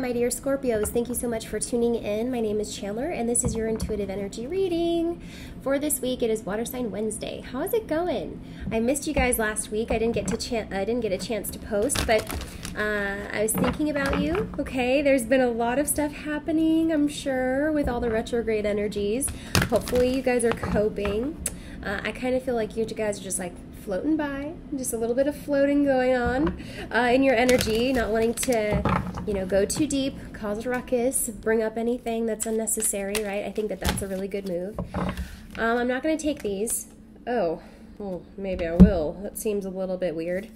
my dear Scorpios. Thank you so much for tuning in. My name is Chandler, and this is your intuitive energy reading. For this week, it is Water Sign Wednesday. How is it going? I missed you guys last week. I didn't get a chance to post, but I was thinking about you. Okay, there's been a lot of stuff happening, I'm sure, with all the retrograde energies. Hopefully, you guys are coping. I kind of feel like you guys are just like floating by, just a little bit of floating going on in your energy, not wanting to, go too deep, cause a ruckus, bring up anything that's unnecessary, right? I think that that's a really good move. I'm not going to take these. Oh, maybe I will. That seems a little bit weird.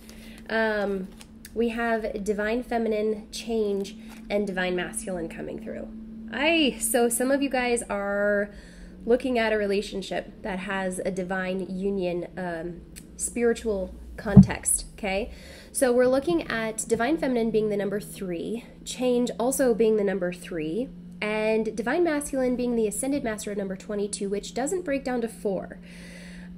We have Divine Feminine Change and Divine Masculine coming through. So some of you guys are looking at a relationship that has a divine union, spiritual context, okay? So we're looking at Divine Feminine being the number 3, Change also being the number 3, and Divine Masculine being the Ascended Master at number 22, which doesn't break down to 4.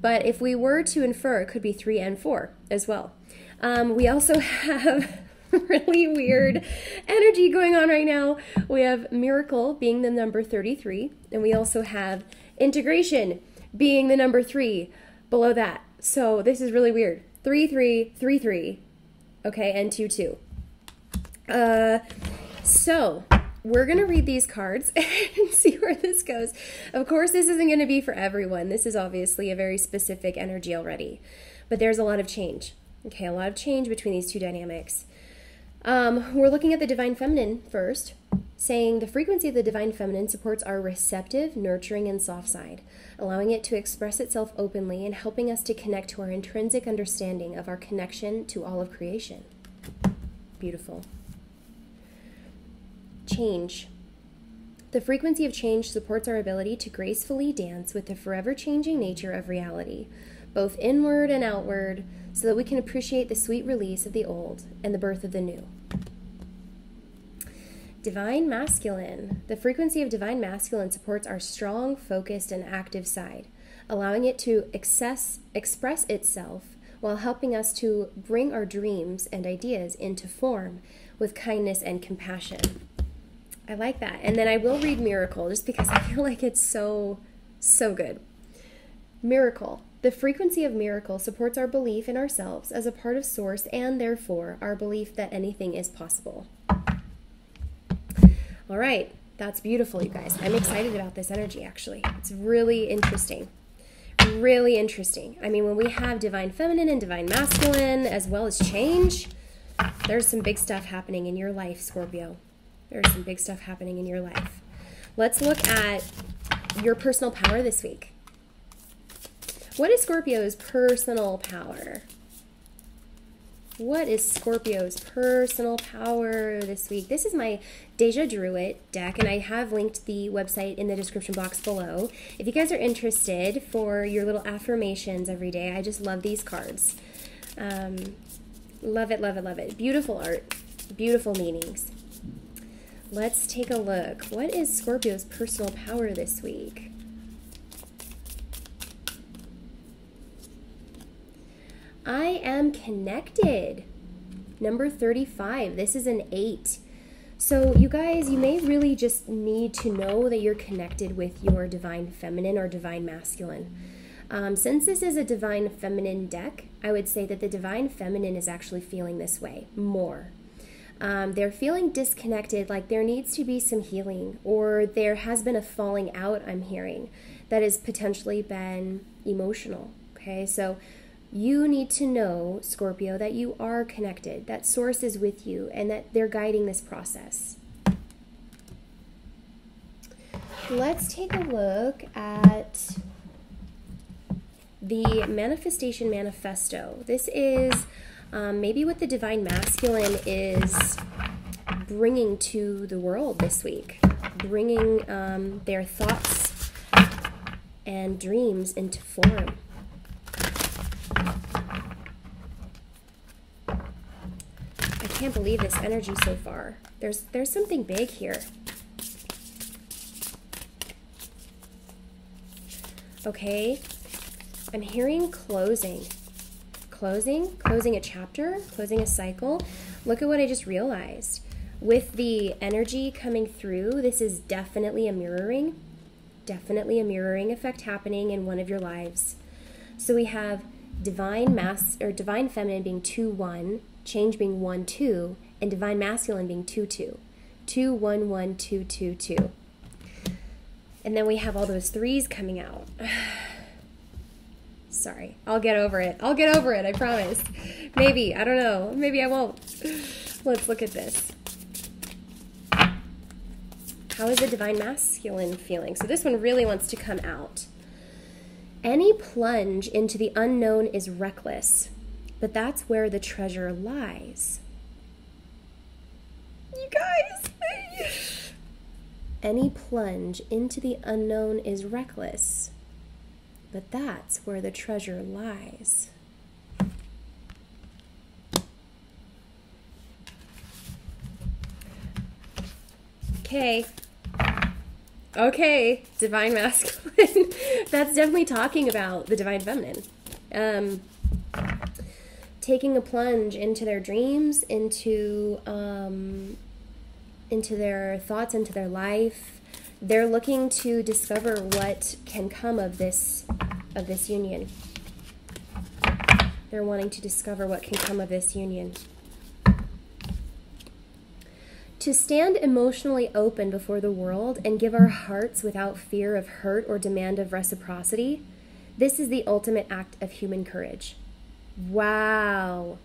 But if we were to infer, it could be 3 and 4 as well. We also have really weird energy going on right now. We have Miracle being the number 33, and we also have Integration being the number 3 below that. So this is really weird. 3, 3, 3, 3. Okay, and 2, 2. So we're going to read these cards and see where this goes. Of course, this isn't going to be for everyone. This is obviously a very specific energy already. But there's a lot of change. Okay, a lot of change between these two dynamics. We're looking at the Divine Feminine first, saying the frequency of the Divine Feminine supports our receptive, nurturing, and soft side, allowing it to express itself openly and helping us to connect to our intrinsic understanding of our connection to all of creation. Beautiful. Change. The frequency of change supports our ability to gracefully dance with the forever changing nature of reality, both inward and outward, so that we can appreciate the sweet release of the old and the birth of the new. Divine Masculine. The frequency of Divine Masculine supports our strong, focused, and active side, allowing it to express itself while helping us to bring our dreams and ideas into form with kindness and compassion. I like that. And then I will read Miracle just because I feel like it's so good. Miracle. The frequency of miracle supports our belief in ourselves as a part of Source and, therefore, our belief that anything is possible. All right, that's beautiful, you guys. I'm excited about this energy, actually. It's really interesting. Really interesting. I mean, when we have Divine Feminine and Divine Masculine, as well as change, there's some big stuff happening in your life, Scorpio. There's some big stuff happening in your life. Let's look at your personal power this week. What is Scorpio's personal power? What is Scorpio's personal power this week? This is my Deja Druid deck, and I have linked the website in the description box below. If you guys are interested for your little affirmations every day, I just love these cards. Love it, love it, love it. Beautiful art, beautiful meanings. Let's take a look. What is Scorpio's personal power this week? I am connected. Number 35. This is an 8. So you guys, you may really just need to know that you're connected with your Divine Feminine or Divine Masculine. Since this is a Divine Feminine deck, I would say that the Divine Feminine is actually feeling this way more. They're feeling disconnected, like there needs to be some healing, or there has been a falling out, I'm hearing, that has potentially been emotional. Okay, so you need to know, Scorpio, that you are connected, that Source is with you, and that they're guiding this process. Let's take a look at the Manifestation Manifesto. This is maybe what the Divine Masculine is bringing to the world this week, bringing their thoughts and dreams into form. I can't believe this energy so far. There's something big here. Okay, I'm hearing closing. Closing a chapter, closing a cycle. Look at what I just realized. With the energy coming through, this is definitely a mirroring effect happening in one of your lives. So we have divine divine feminine being 2-1, change being 1-2, and divine masculine being 2-2. 2-1-1, 2-2-2. And then we have all those threes coming out. Sorry, I'll get over it. I'll get over it, I promise. Maybe, I don't know. Maybe I won't. Let's look at this. How is the divine masculine feeling? So this one really wants to come out. Any plunge into the unknown is reckless, but that's where the treasure lies. You guys! Any plunge into the unknown is reckless, but that's where the treasure lies. Okay, divine masculine. That's definitely talking about the divine feminine. Taking a plunge into their dreams, into their thoughts, into their life. They're looking to discover what can come of this union. They're wanting to discover what can come of this union. To stand emotionally open before the world and give our hearts without fear of hurt or demand of reciprocity, this is the ultimate act of human courage. Wow.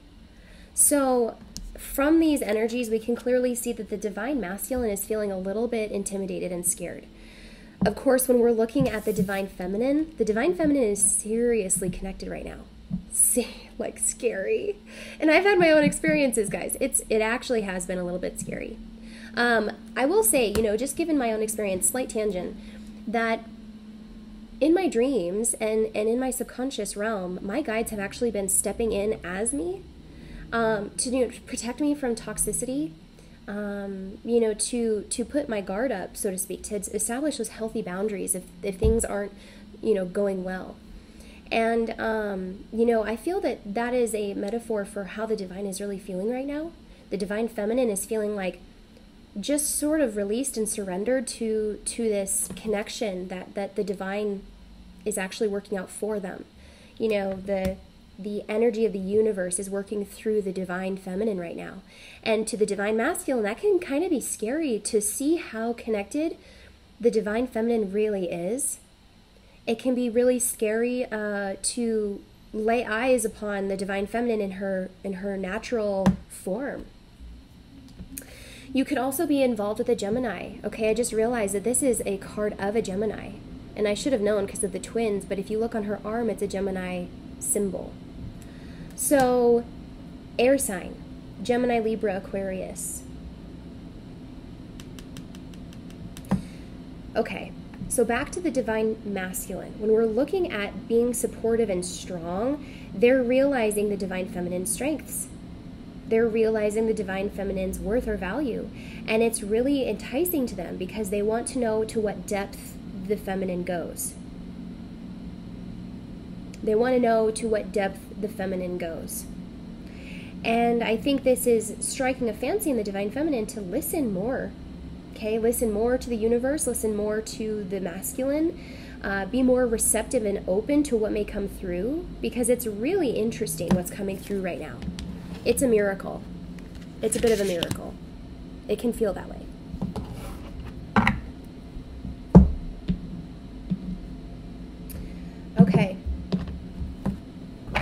So from these energies, we can clearly see that the divine masculine is feeling a little bit intimidated and scared. Of course, when we're looking at the divine feminine is seriously connected right now. Like scary. And I've had my own experiences, guys. It actually has been a little bit scary. I will say, just given my own experience, slight tangent, that in my dreams and in my subconscious realm, my guides have actually been stepping in as me to protect me from toxicity, to put my guard up, so to speak, to establish those healthy boundaries if things aren't, going well. And, I feel that is a metaphor for how the divine is really feeling right now. The divine feminine is feeling like just sort of released and surrendered to this connection that the divine is actually working out for them. The energy of the universe is working through the divine feminine right now. And to the divine masculine, that can kind of be scary to see how connected the divine feminine really is. It can be really scary to lay eyes upon the divine feminine in her natural form. You could also be involved with a Gemini. Okay, I just realized that this is a card of a Gemini. And I should have known because of the twins, but if you look on her arm, it's a Gemini symbol. So, air sign, Gemini, Libra, Aquarius. Okay. So back to the divine masculine. When we're looking at being supportive and strong, they're realizing the divine feminine strengths. They're realizing the divine feminine's worth or value. And it's really enticing to them because they want to know to what depth the feminine goes. They want to know to what depth the feminine goes. And I think this is striking a fancy in the divine feminine to listen more. Okay, listen more to the universe, listen more to the masculine, be more receptive and open to what may come through, because it's really interesting what's coming through right now. It's a miracle. It's a bit of a miracle. It can feel that way. Okay.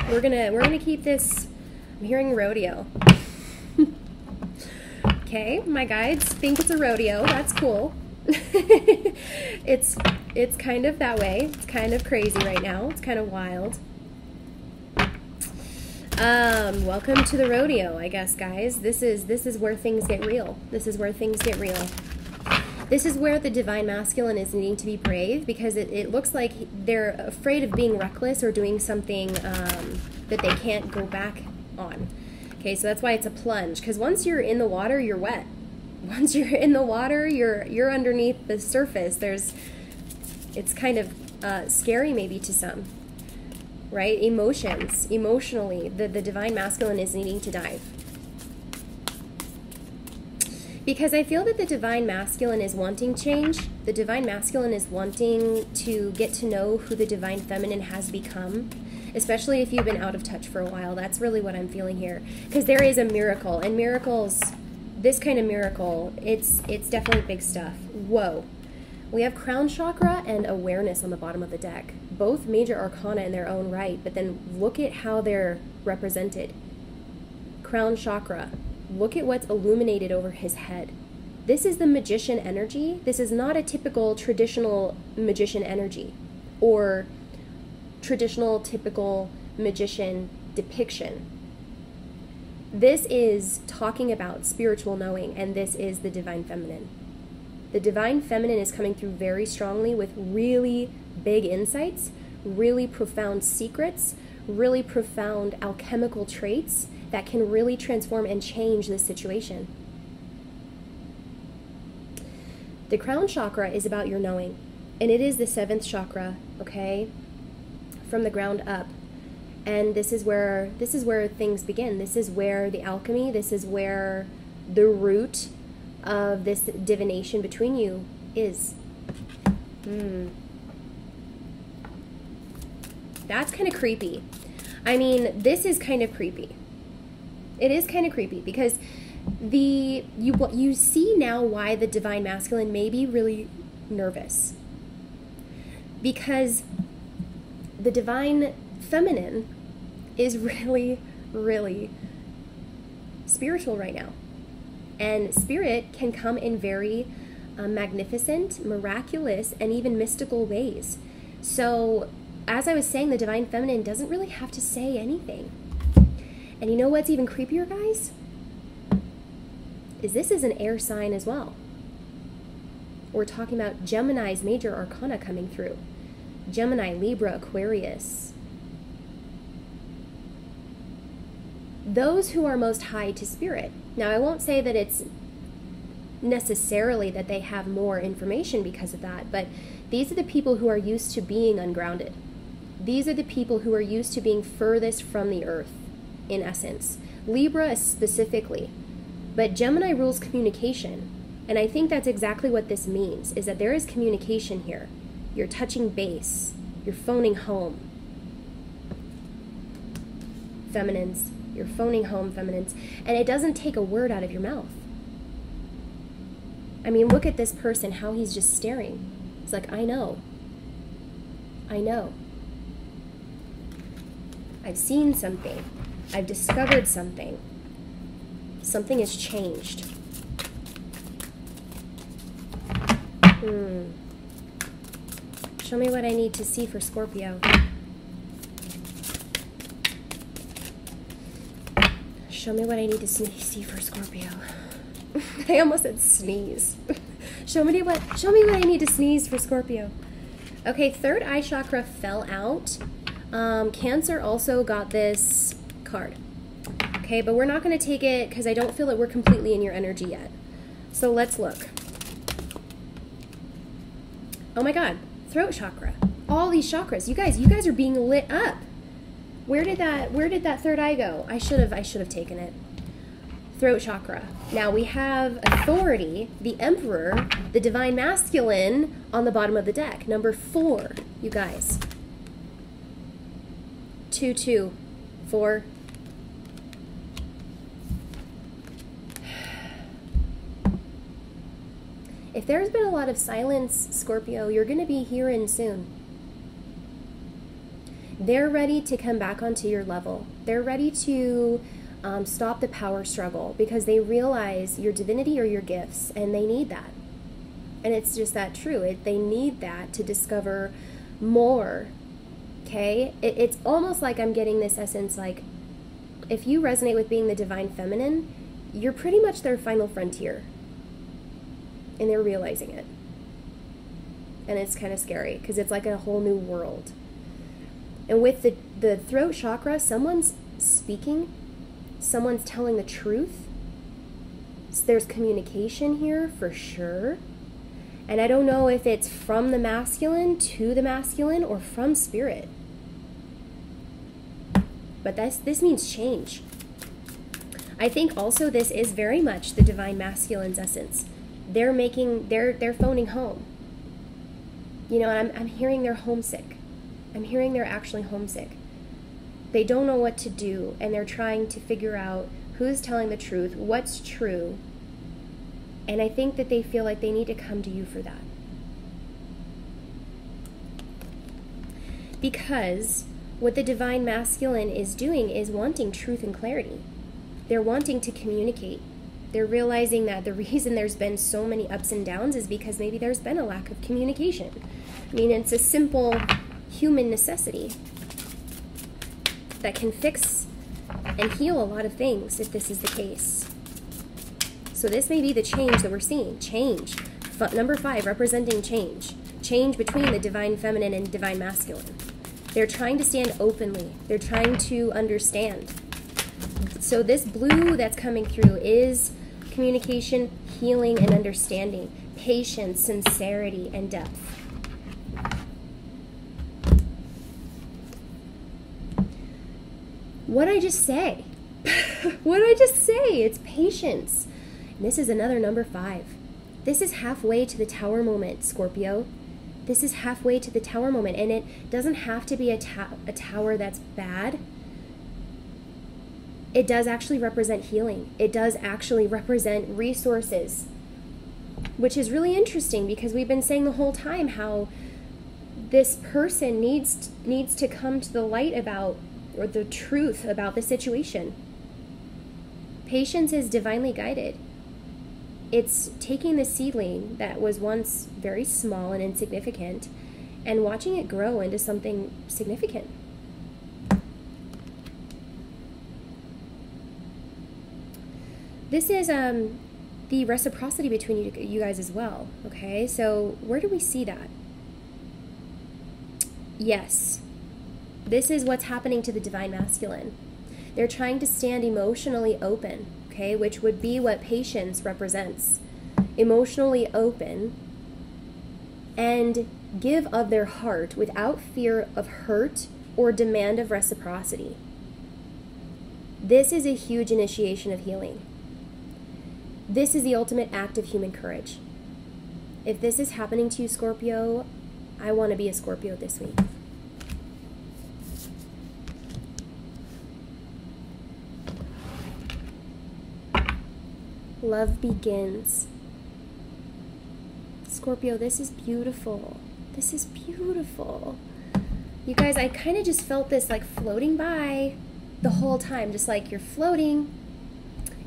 We're gonna keep this. I'm hearing rodeo. Okay, my guides think it's a rodeo. That's cool. It's kind of that way. It's kind of crazy right now. It's kind of wild. Welcome to the rodeo, I guess, guys. This is where things get real. This is where things get real. This is where the divine masculine is needing to be brave, because it looks like they're afraid of being reckless or doing something that they can't go back on. Okay, so that's why it's a plunge, because once you're in the water, you're wet. Once you're in the water, you're underneath the surface. It's kind of scary maybe to some, right? Emotionally, the divine masculine is needing to dive. Because I feel that the divine masculine is wanting change. The divine masculine is wanting to get to know who the divine feminine has become, especially if you've been out of touch for a while. That's really what I'm feeling here. Because there is a miracle, and miracles, this kind of miracle, it's definitely big stuff. Whoa. We have Crown Chakra and Awareness on the bottom of the deck. Both major arcana in their own right, but then look at how they're represented. Crown Chakra. Look at what's illuminated over his head. This is the magician energy. This is not a typical traditional magician energy or traditional typical magician depiction. This is talking about spiritual knowing, and this is the divine feminine. The divine feminine is coming through very strongly with really big insights, really profound secrets, really profound alchemical traits that can really transform and change this situation. The crown chakra is about your knowing, and it is the 7th chakra, okay, from the ground up. And this is where things begin. This is where the alchemy, this is where the root of this divination between you is. That's kind of creepy. I mean, this is kind of creepy. It is kind of creepy because you see now why the divine masculine may be really nervous. Because the divine feminine is really, really spiritual right now. And spirit can come in very magnificent, miraculous, and even mystical ways. So, as I was saying, the divine feminine doesn't really have to say anything. And you know what's even creepier, guys? This is an air sign as well. We're talking about Gemini's major arcana coming through. Gemini, Libra, Aquarius. Those who are most high to spirit. Now, I won't say that it's necessarily that they have more information because of that, but these are the people who are used to being ungrounded. These are the people who are used to being furthest from the earth, in essence. Libra specifically. But Gemini rules communication. And I think that's exactly what this means, is that there is communication here. You're touching base. You're phoning home. Feminines. You're phoning home, feminines. And it doesn't take a word out of your mouth. I mean, look at this person, how he's just staring. It's like, I know. I know. I've seen something. I've discovered something. Something has changed. Show me what I need to see for Scorpio. Show me what I need to see for Scorpio. I almost said sneeze. Show me what I need to sneeze for Scorpio. Okay, 3rd eye chakra fell out. Cancer also got this card. Okay, but we're not going to take it because I don't feel that we're completely in your energy yet. So let's look. Oh my God, throat chakra. All these chakras. You guys are being lit up. Where did that 3rd eye go? I should have taken it. Throat chakra. Now we have authority, the emperor, the divine masculine on the bottom of the deck. Number 4, you guys. 2, 2, 4. If there's been a lot of silence, Scorpio, you're going to be hearing soon. They're ready to come back onto your level. They're ready to stop the power struggle because they realize your divinity or your gifts, and they need that. And it's just that true. They need that to discover more. Okay? It's almost like I'm getting this essence like, if you resonate with being the divine feminine, you're pretty much their final frontier. And they're realizing it. And it's kind of scary because it's like a whole new world. And with the throat chakra, someone's speaking, someone's telling the truth. So there's communication here for sure. And I don't know if it's from the masculine to the masculine or from spirit. But this means change. I think also this is very much the divine masculine's essence. They're phoning home. You know, I'm hearing they're homesick. I'm hearing they're actually homesick. They don't know what to do, and they're trying to figure out who's telling the truth, what's true. And I think that they feel like they need to come to you for that. Because what the divine masculine is doing is wanting truth and clarity. They're wanting to communicate. They're realizing that the reason there's been so many ups and downs is because maybe there's been a lack of communication. I mean, it's a simple human necessity that can fix and heal a lot of things if this is the case. So this may be the change that we're seeing. Change. Number 5, representing change. Change between the divine feminine and divine masculine. They're trying to stand openly. They're trying to understand. So this blue that's coming through is communication, healing, and understanding. Patience, sincerity, and depth. What did I just say? What did I just say? It's patience. And this is another number 5. This is halfway to the tower moment, Scorpio. This is halfway to the tower moment. And it doesn't have to be a tower that's bad. It does actually represent healing. It does actually represent resources. Which is really interesting because we've been saying the whole time how this person needs to come to the light about, or the truth about the situation. Patience is divinely guided. It's taking the seedling that was once very small and insignificant and watching it grow into something significant. This is the reciprocity between you guys as well, okay? So where do we see that? Yes. This is what's happening to the divine masculine. They're trying to stand emotionally open, okay, which would be what patience represents. Emotionally open and give of their heart without fear of hurt or demand of reciprocity. This is a huge initiation of healing. This is the ultimate act of human courage. If this is happening to you, Scorpio, I want to be a Scorpio this week. Love begins. Scorpio, this is beautiful. This is beautiful. You guys, I kind of just felt this like floating by the whole time, just like you're floating.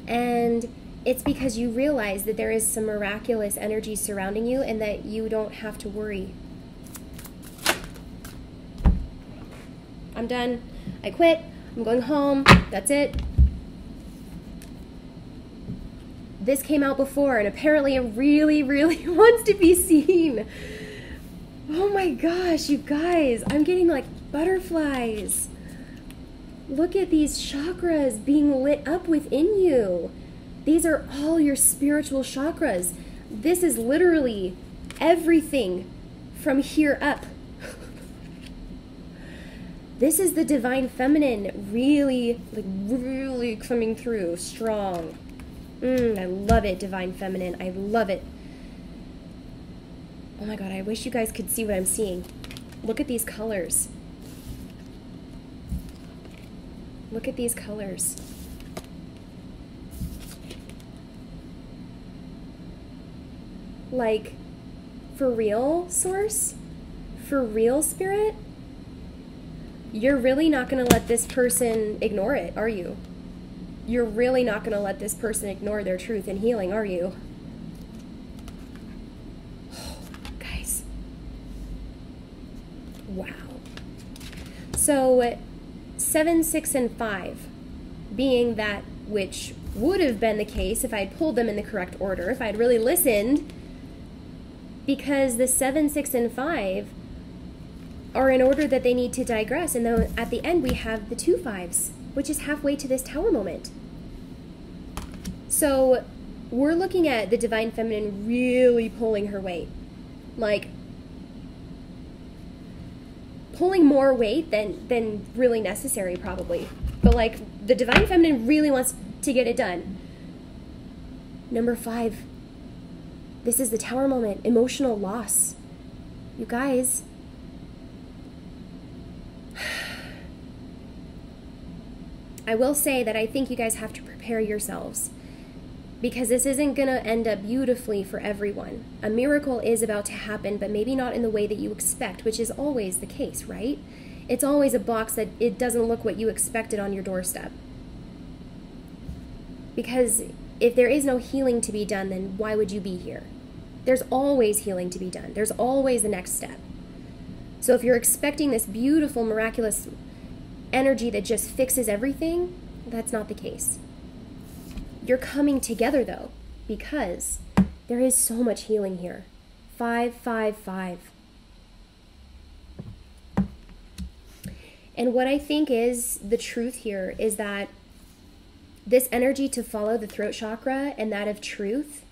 And it's because you realize that there is some miraculous energy surrounding you and that you don't have to worry. I'm done. I quit. I'm going home. That's it. This came out before, and apparently it really, really wants to be seen. Oh my gosh, you guys. I'm getting like butterflies. Look at these chakras being lit up within you. These are all your spiritual chakras. This is literally everything from here up. This is the divine feminine really coming through strong. I love it, divine feminine. I love it. Oh my God, I wish you guys could see what I'm seeing. Look at these colors. Look at these colors. Like, for real, Source? For real, Spirit? You're really not going to let this person ignore it, are you? You're really not going to let this person ignore their truth and healing, are you? Oh, guys. Wow. So, 7, 6, and 5 being that which would have been the case if I'd pulled them in the correct order, if I'd really listened, because the 7, 6, and 5 are in order that they need to digress, and then at the end we have the 2 5s, which is halfway to this tower moment. So we're looking at the divine feminine really pulling her weight, like pulling more weight than really necessary probably, but like the divine feminine really wants to get it done. Number 5, this is the Tower moment, emotional loss. You guys, I will say that I think you guys have to prepare yourselves, because this isn't going to end up beautifully for everyone. A miracle is about to happen, but maybe not in the way that you expect, which is always the case, right? It's always a box that it doesn't look what you expected on your doorstep. Because if there is no healing to be done, then why would you be here? There's always healing to be done. There's always the next step. So if you're expecting this beautiful, miraculous energy that just fixes everything, that's not the case. You're coming together, though, because there is so much healing here. 5, 5, 5. And what I think is the truth here is that this energy to follow the throat chakra and that of truth,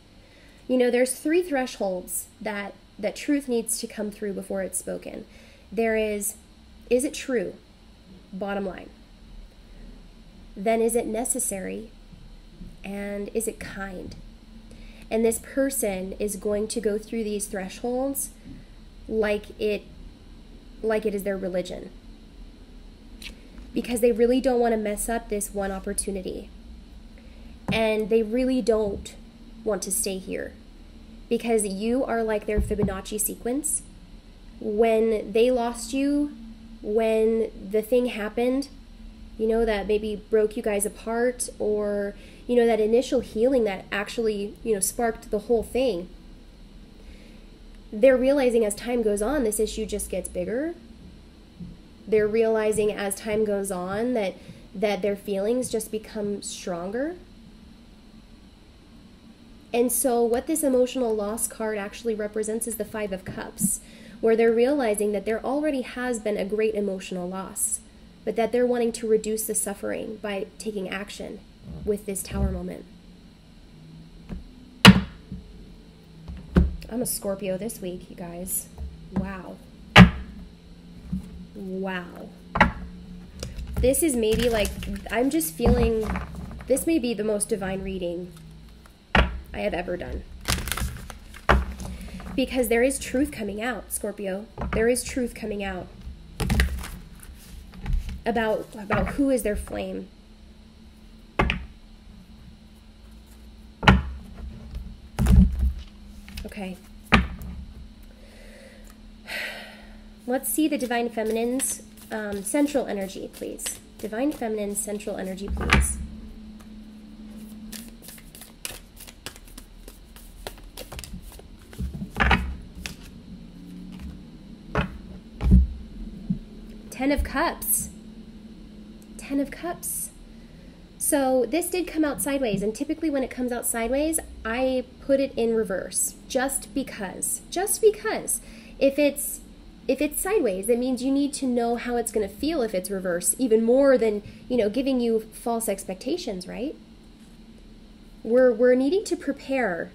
you know, there's 3 thresholds that truth needs to come through before it's spoken. There is it true? Bottom line. Then is it necessary? And is it kind? And this person is going to go through these thresholds like it is their religion, because they really don't want to mess up this one opportunity, and they really don't want to stay here, because you are like their Fibonacci sequence. When they lost you, when the thing happened, you know, that maybe broke you guys apart, or, you know, that initial healing that actually, you know, sparked the whole thing, they're realizing as time goes on, this issue just gets bigger. They're realizing as time goes on that their feelings just become stronger. And so what this emotional loss card actually represents is the 5 of Cups, where they're realizing that there already has been a great emotional loss, but that they're wanting to reduce the suffering by taking action with this Tower moment. I'm a Scorpio this week, you guys. Wow. Wow. This is maybe like, I'm just feeling, this may be the most divine reading I have ever done. Because there is truth coming out, Scorpio. There is truth coming out about who is their flame. Okay. Let's see the Divine Feminine's central energy, please. Divine Feminine's central energy, please. Ten of Cups. 10 of Cups. So this did come out sideways, and typically when it comes out sideways, I put it in reverse, just because. If it's sideways, it means you need to know how it's going to feel if it's reverse, even more than, you know, giving you false expectations, right? We're needing to prepare.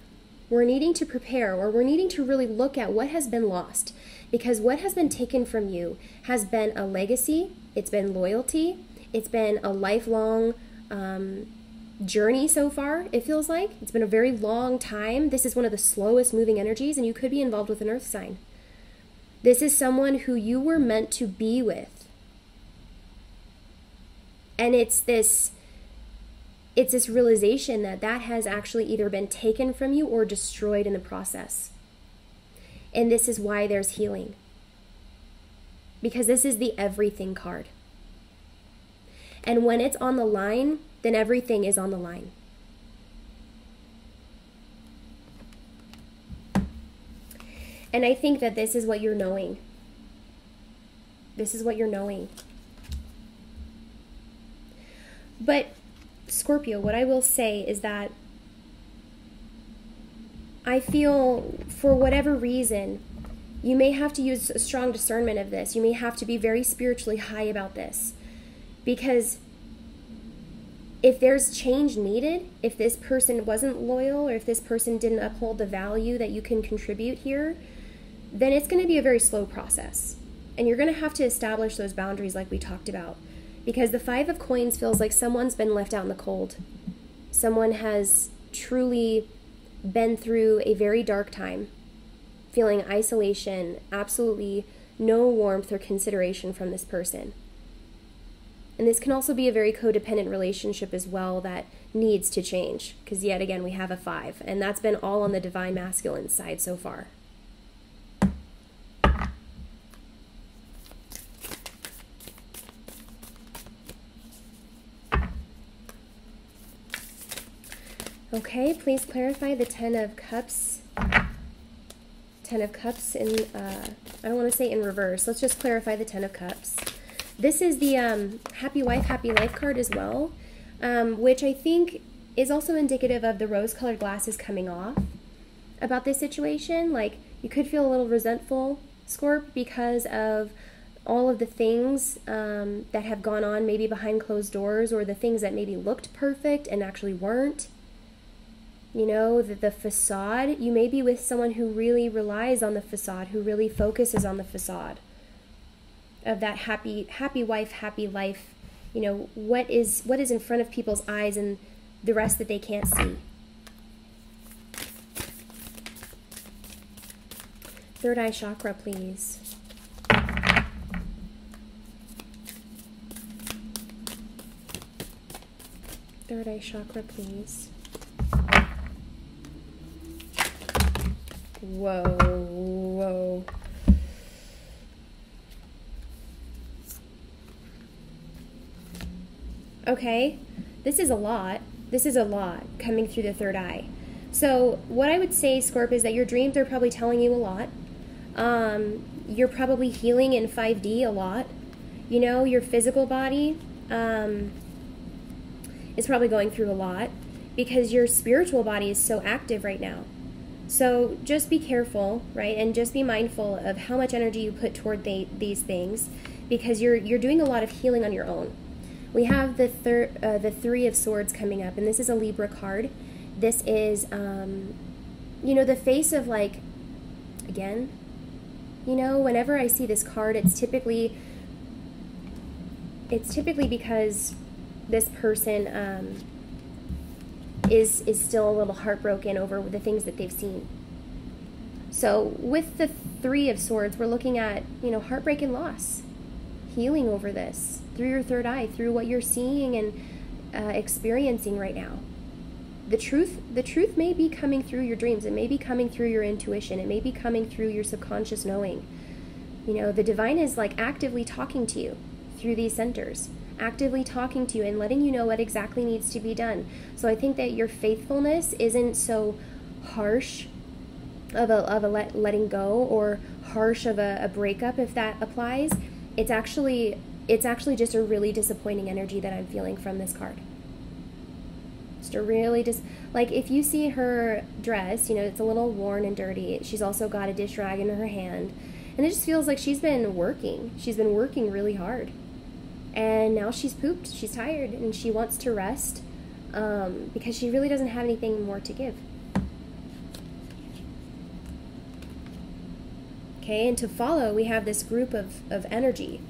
Or we're needing to really look at what has been lost, because what has been taken from you has been a legacy, it's been loyalty, it's been a lifelong journey so far, it feels like. It's been a very long time. This is one of the slowest moving energies, and you could be involved with an earth sign. This is someone who you were meant to be with. And it's this realization that has actually either been taken from you or destroyed in the process. And this is why there's healing. Because this is the everything card. And when it's on the line, then everything is on the line. And I think that this is what you're knowing. This is what you're knowing. But Scorpio, what I will say is that I feel, for whatever reason, you may have to use a strong discernment of this. You may have to be very spiritually high about this. Because if there's change needed, if this person wasn't loyal, or if this person didn't uphold the value that you can contribute here, then it's going to be a very slow process. And you're going to have to establish those boundaries like we talked about. Because the 5 of Coins feels like someone's been left out in the cold. Someone has truly been through a very dark time, feeling isolation, absolutely no warmth or consideration from this person. And this can also be a very codependent relationship as well that needs to change, because yet again we have a 5, and that's been all on the divine masculine side so far. Okay, please clarify the 10 of Cups. 10 of Cups in, I don't want to say in reverse. Let's just clarify the 10 of Cups. This is the Happy Wife, Happy Life card as well, which I think is also indicative of the rose-colored glasses coming off about this situation. Like, you could feel a little resentful, Scorp, because of all of the things that have gone on maybe behind closed doors, or the things that maybe looked perfect and actually weren't. You know, the facade. You may be with someone who really relies on the facade, who really focuses on the facade of that happy wife, happy life. You know, what is in front of people's eyes and the rest that they can't see. Third eye chakra, please. Third eye chakra, please. Whoa, whoa. Okay, this is a lot. This is a lot coming through the third eye. So what I would say, Scorp, is that your dreams are probably telling you a lot. You're probably healing in 5D a lot. You know, your physical body is probably going through a lot because your spiritual body is so active right now. So just be careful, right? And just be mindful of how much energy you put toward these things, because you're doing a lot of healing on your own. We have the Three of Swords coming up, and this is a Libra card. This is, you know, the face of, like, again, you know, whenever I see this card, it's typically because this person is still a little heartbroken over the things that they've seen. So with the Three of Swords, we're looking at, you know, heartbreak and loss, healing over this through your third eye, through what you're seeing and experiencing right now. The truth may be coming through your dreams. It may be coming through your intuition. It may be coming through your subconscious knowing. You know, the divine is like actively talking to you through these centers, actively talking to you and letting you know what exactly needs to be done. So I think that your faithfulness isn't so harsh of a letting go, or harsh of a breakup, if that applies. It's actually just a really disappointing energy that I'm feeling from this card. Just a really like, if you see her dress, you know, it's a little worn and dirty. She's also got a dish rag in her hand, and it just feels like she's been working. She's been working really hard. And now she's pooped, she's tired, and she wants to rest because she really doesn't have anything more to give. Okay, and to follow, we have this group of energy.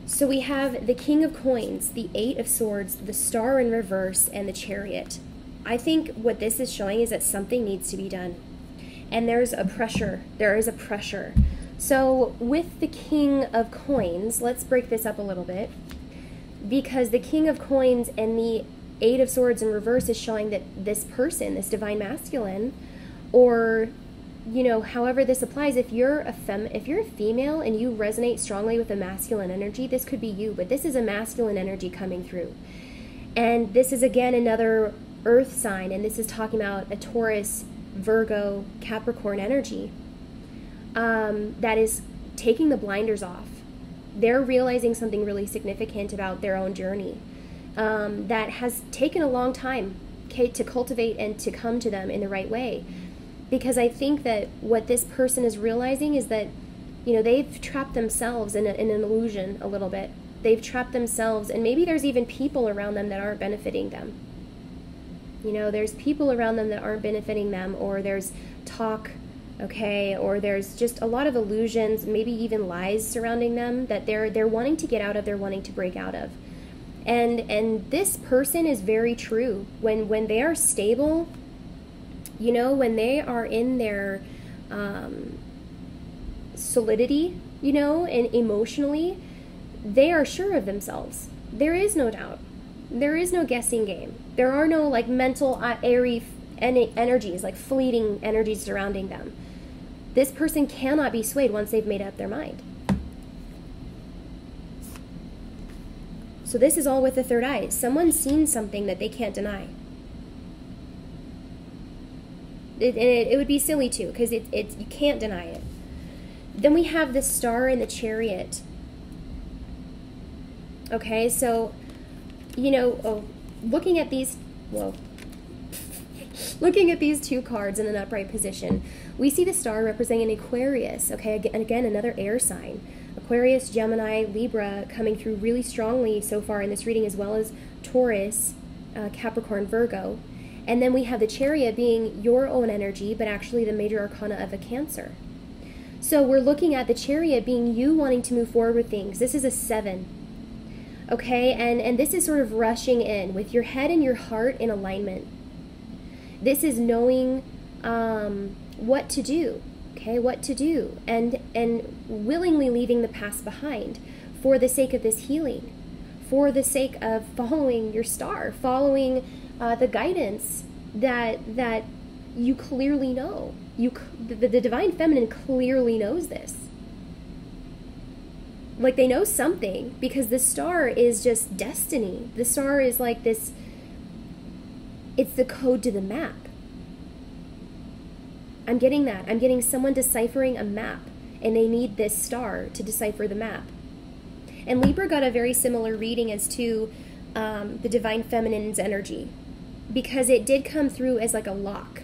So we have the King of Coins, the Eight of Swords, the Star in reverse, and the Chariot. I think what this is showing is that something needs to be done. And there's a pressure. There is a pressure. So with the King of Coins, let's break this up a little bit, because the King of Coins and the Eight of Swords in reverse is showing that this person, this divine masculine, or, you know, however this applies, if you're a female and you resonate strongly with the masculine energy, this could be you, but this is a masculine energy coming through. And this is, again, another earth sign, and this is talking about a Taurus, Virgo, Capricorn energy. That is taking the blinders off. They're realizing something really significant about their own journey that has taken a long time, okay, to cultivate and to come to them in the right way. Because I think that what this person is realizing is that, you know, they've trapped themselves in an illusion a little bit. They've trapped themselves, and maybe there's even people around them that aren't benefiting them. You know, there's people around them that aren't benefiting them, or there's talk, okay, or there's just a lot of illusions, maybe even lies surrounding them that they're wanting to get out of, they're wanting to break out of. And this person is very true. When they are stable, you know, when they are in their solidity, you know, and emotionally, they are sure of themselves. There is no doubt. There is no guessing game. There are no like mental airy energies, like fleeting energies surrounding them. This person cannot be swayed once they've made up their mind. So this is all with the third eye. Someone's seen something that they can't deny. It would be silly too, because you can't deny it. Then we have the Star and the Chariot. Okay, so, you know, looking at these two cards in an upright position, we see the Star representing Aquarius, okay, again, another air sign. Aquarius, Gemini, Libra coming through really strongly so far in this reading, as well as Taurus, Capricorn, Virgo. And then we have the Chariot being your own energy, but actually the major arcana of a Cancer. So we're looking at the Chariot being you wanting to move forward with things. This is a 7. Okay, and this is sort of rushing in with your head and your heart in alignment. This is knowing what to do, okay, what to do, and willingly leaving the past behind for the sake of this healing, for the sake of following your star, following the guidance that you clearly know. The Divine Feminine clearly knows this. Like, they know something, because the Star is just destiny. The Star is like this, it's the code to the map. I'm getting that. I'm getting someone deciphering a map, and they need this Star to decipher the map. And Libra got a very similar reading as to the Divine Feminine's energy, because it did come through as like a lock.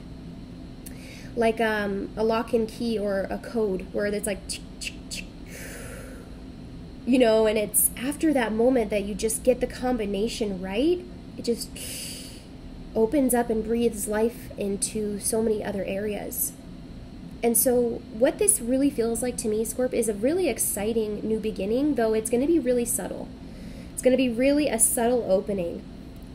Like a lock and key, or a code where it's like, you know, and it's after that moment that you just get the combination right, it just opens up and breathes life into so many other areas. And so what this really feels like to me, Scorp, is a really exciting new beginning, though it's going to be really subtle. It's going to be really a subtle opening.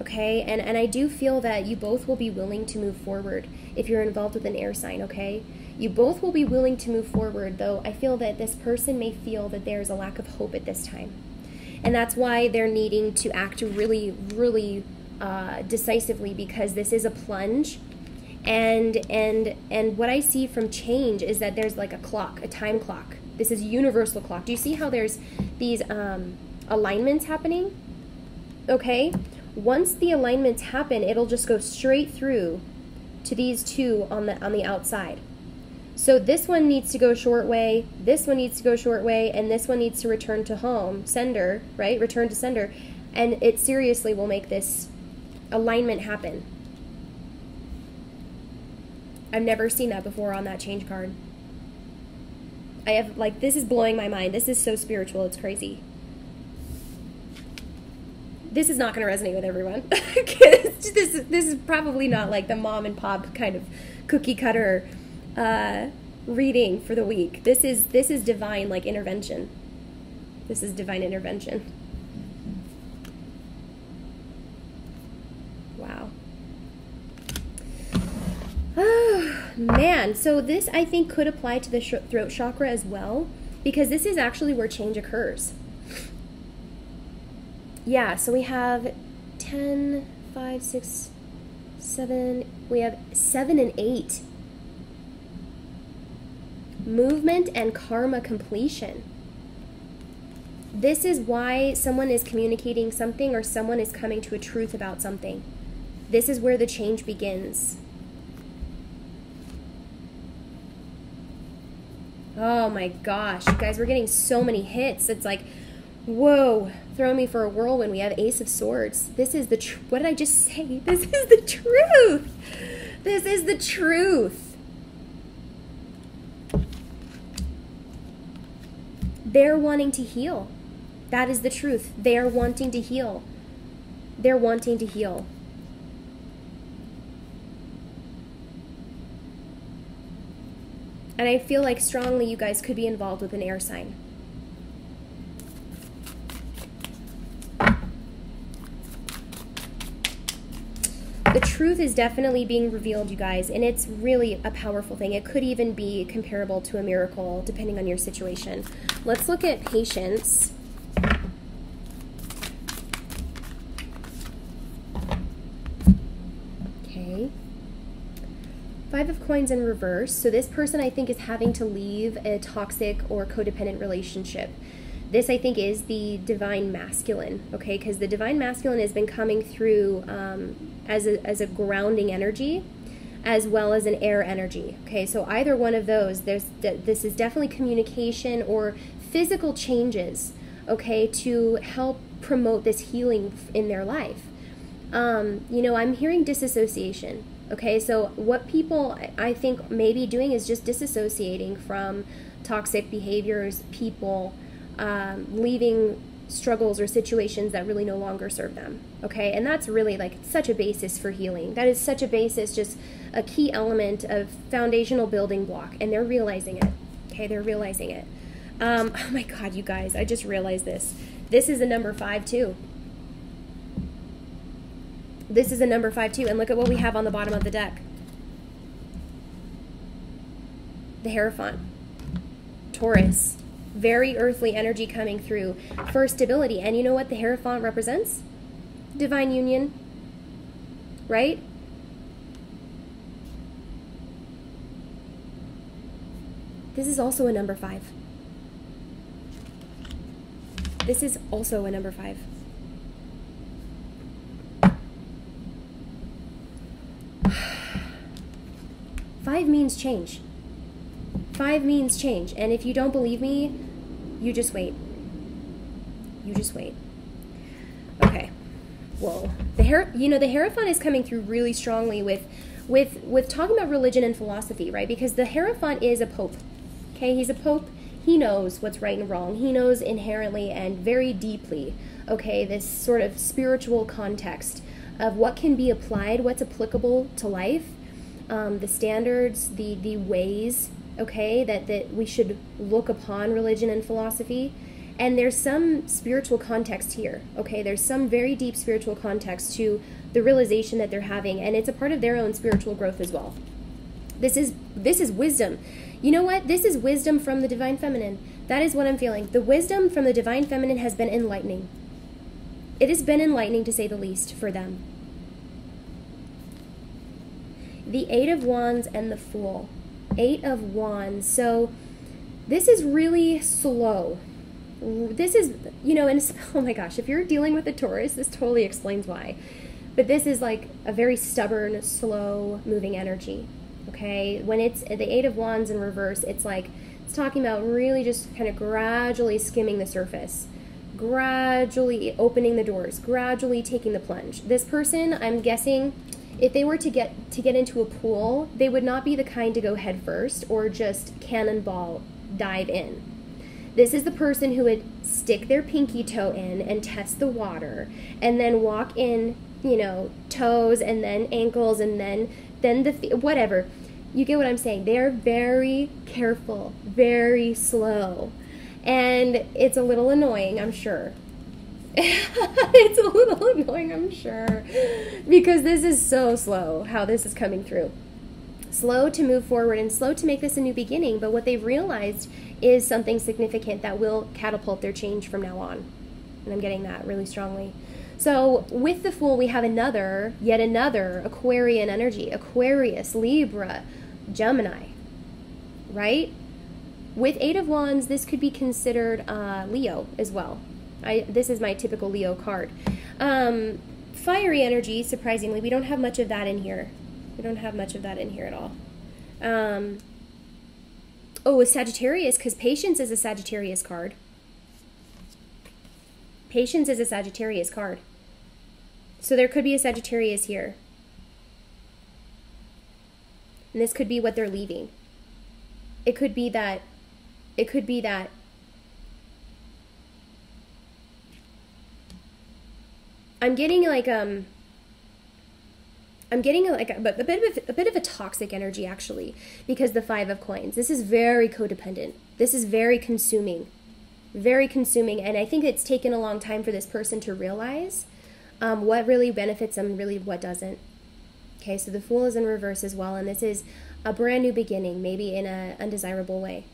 Okay, and I do feel that you both will be willing to move forward if you're involved with an air sign, okay? You both will be willing to move forward, though I feel that this person may feel that there's a lack of hope at this time. And that's why they're needing to act really, really decisively, because this is a plunge. And what I see from change is that there's like a clock, a time clock. This is universal clock. Do you see how there's these alignments happening? Okay? Once the alignments happen, it'll just go straight through to these two on the outside. So this one needs to go short way, this one needs to go short way, and this one needs to return to home, sender, right? Return to sender. And it seriously will make this alignment happen. I've never seen that before on that change card. I have, like, this is blowing my mind. This is so spiritual, it's crazy. This is not going to resonate with everyone. this is probably not like the mom and pop kind of cookie cutter reading for the week. This is divine, like, intervention. This is divine intervention. Wow. Oh, man. So this, I think, could apply to the throat chakra as well, because this is actually where change occurs. Yeah, so we have 10, 5, 6, 7. We have 7 and 8. Movement and karma completion. This is why someone is communicating something, or someone is coming to a truth about something. This is where the change begins. Oh my gosh, you guys, we're getting so many hits. It's like, whoa, throw me for a whirlwind. We have Ace of Swords. This is the what did I just say? This is the truth. This is the truth. They're wanting to heal. That is the truth. They're wanting to heal. They're wanting to heal. And I feel like strongly you guys could be involved with an air sign. truth is definitely being revealed, you guys, and it's really a powerful thing. It could even be comparable to a miracle, depending on your situation. Let's look at patience. Okay. 5 of Coins in reverse. So this person, I think, is having to leave a toxic or codependent relationship. This, I think, is the divine masculine, okay? Because the divine masculine has been coming through as a grounding energy, as well as an air energy, okay? So either one of those, this is definitely communication or physical changes, okay, to help promote this healing in their life. You know, I'm hearing disassociation, okay? So what people, I think, may be doing is just disassociating from toxic behaviors, people, leaving struggles or situations that really no longer serve them, okay? And that's really like such a basis for healing. That is such a basis, just a key element of foundational building block, and they're realizing it, okay? They're realizing it. Oh my God, you guys, I just realized this. This is a number 5 too. This is a number 5 too, and look at what we have on the bottom of the deck. The Hierophant. Taurus. Very earthly energy coming through for stability. And you know what the Hierophant represents? Divine union, right? This is also a number 5. This is also a number 5. Five means change. 5 means change. And if you don't believe me, you just wait. You just wait. Okay. Whoa. The Hierophant is coming through really strongly with talking about religion and philosophy, right? Because the Hierophant is a pope. Okay, he's a pope. He knows what's right and wrong. He knows inherently and very deeply, okay, this sort of spiritual context of what can be applied, what's applicable to life, the standards, the ways, okay, that we should look upon religion and philosophy. And there's some spiritual context here, okay? There's some very deep spiritual context to the realization that they're having, and it's a part of their own spiritual growth as well. This is wisdom. You know what? This is wisdom from the Divine Feminine. That is what I'm feeling. The wisdom from the Divine Feminine has been enlightening. It has been enlightening, to say the least, for them. The 8 of Wands and the Fool. 8 of Wands. So this is really slow. This is, you know, and oh my gosh, if you're dealing with a Taurus, this totally explains why. But this is like a very stubborn, slow moving energy, okay? When it's the 8 of Wands in reverse, it's like, it's talking about really just kind of gradually skimming the surface, gradually opening the doors, gradually taking the plunge. This person, I'm guessing, if they were to get into a pool, they would not be the kind to go head first or just cannonball dive in. This is the person who would stick their pinky toe in and test the water and then walk in, you know, toes and then ankles and then the whatever. You get what I'm saying? They're very careful, very slow. And it's a little annoying, I'm sure. It's a little annoying, I'm sure, because this is so slow how this is coming through. Slow to move forward and slow to make this a new beginning, but what they've realized is something significant that will catapult their change from now on. And I'm getting that really strongly. So with the Fool, we have yet another Aquarian energy, Aquarius, Libra, Gemini, right? With 8 of Wands, this could be considered Leo as well. This is my typical Leo card. Fiery energy, surprisingly, we don't have much of that in here. We don't have much of that in here at all. Oh, a Sagittarius, because Patience is a Sagittarius card. Patience is a Sagittarius card. So there could be a Sagittarius here. And this could be what they're leaving. It could be that I'm getting like a bit of a toxic energy, actually, because the 5 of Coins. This is very codependent. This is very consuming, and I think it's taken a long time for this person to realize what really benefits them, really what doesn't. Okay, so the Fool is in reverse as well, and this is a brand new beginning, maybe in an undesirable way.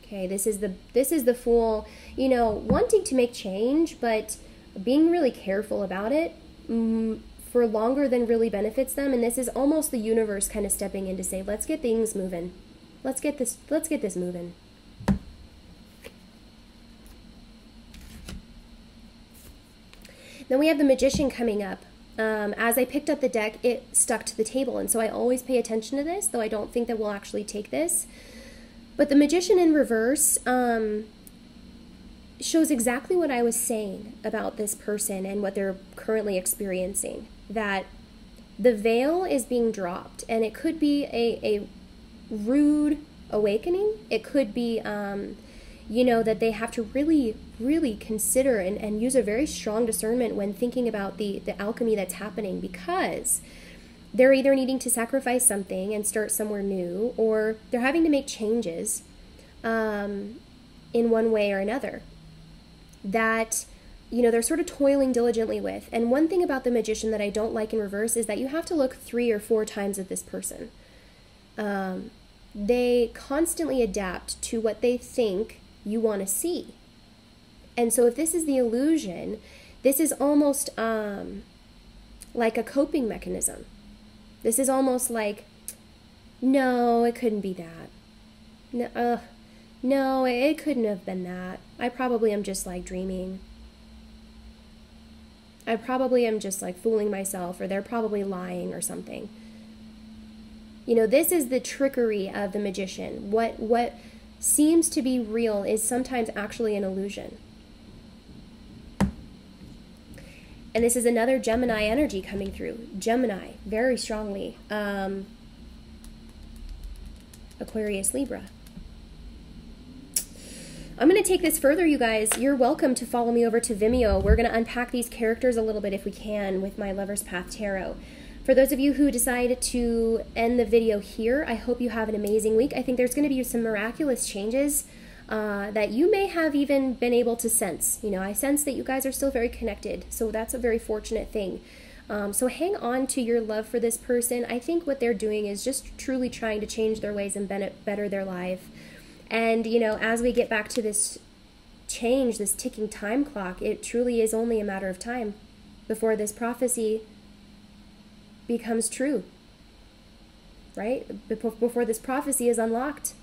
Okay, this is the Fool, you know, wanting to make change, but being really careful about it for longer than really benefits them. And this is almost the universe kind of stepping in to say, let's get things moving. Let's get this moving. Then we have the Magician coming up. As I picked up the deck, it stuck to the table, and so I always pay attention to this, though I don't think that we'll actually take this. But the Magician in reverse shows exactly what I was saying about this person and what they're currently experiencing, that the veil is being dropped, and it could be a rude awakening. It could be, you know, that they have to really, really consider and use a very strong discernment when thinking about the alchemy that's happening, because they're either needing to sacrifice something and start somewhere new, or they're having to make changes in one way or another that, you know, they're sort of toiling diligently with. And one thing about the Magician that I don't like in reverse is that you have to look 3 or 4 times at this person. They constantly adapt to what they think you want to see. And so if this is the illusion, this is almost like a coping mechanism. This is almost like, no, it couldn't be that. No, it couldn't have been that. I probably am just like dreaming. I probably am just like fooling myself, or they're probably lying or something. You know, this is the trickery of the Magician. What seems to be real is sometimes actually an illusion. And this is another Gemini energy coming through. Gemini, very strongly. Aquarius, Libra. I'm going to take this further, you guys. You're welcome to follow me over to Vimeo. We're going to unpack these characters a little bit if we can with my Lover's Path Tarot. For those of you who decide to end the video here, I hope you have an amazing week. I think there's going to be some miraculous changes that you may have even been able to sense. You know, I sense that you guys are still very connected, so that's a very fortunate thing. So hang on to your love for this person. I think what they're doing is just truly trying to change their ways and better their life. And, you know, as we get back to this change, this ticking time clock, it truly is only a matter of time before this prophecy becomes true, right? Before this prophecy is unlocked.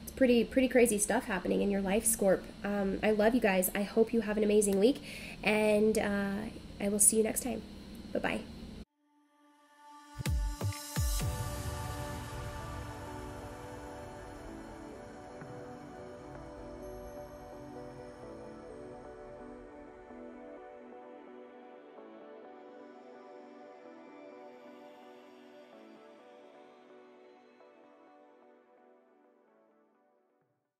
It's pretty crazy stuff happening in your life, Scorp. I love you guys. I hope you have an amazing week, and I will see you next time. Bye-bye.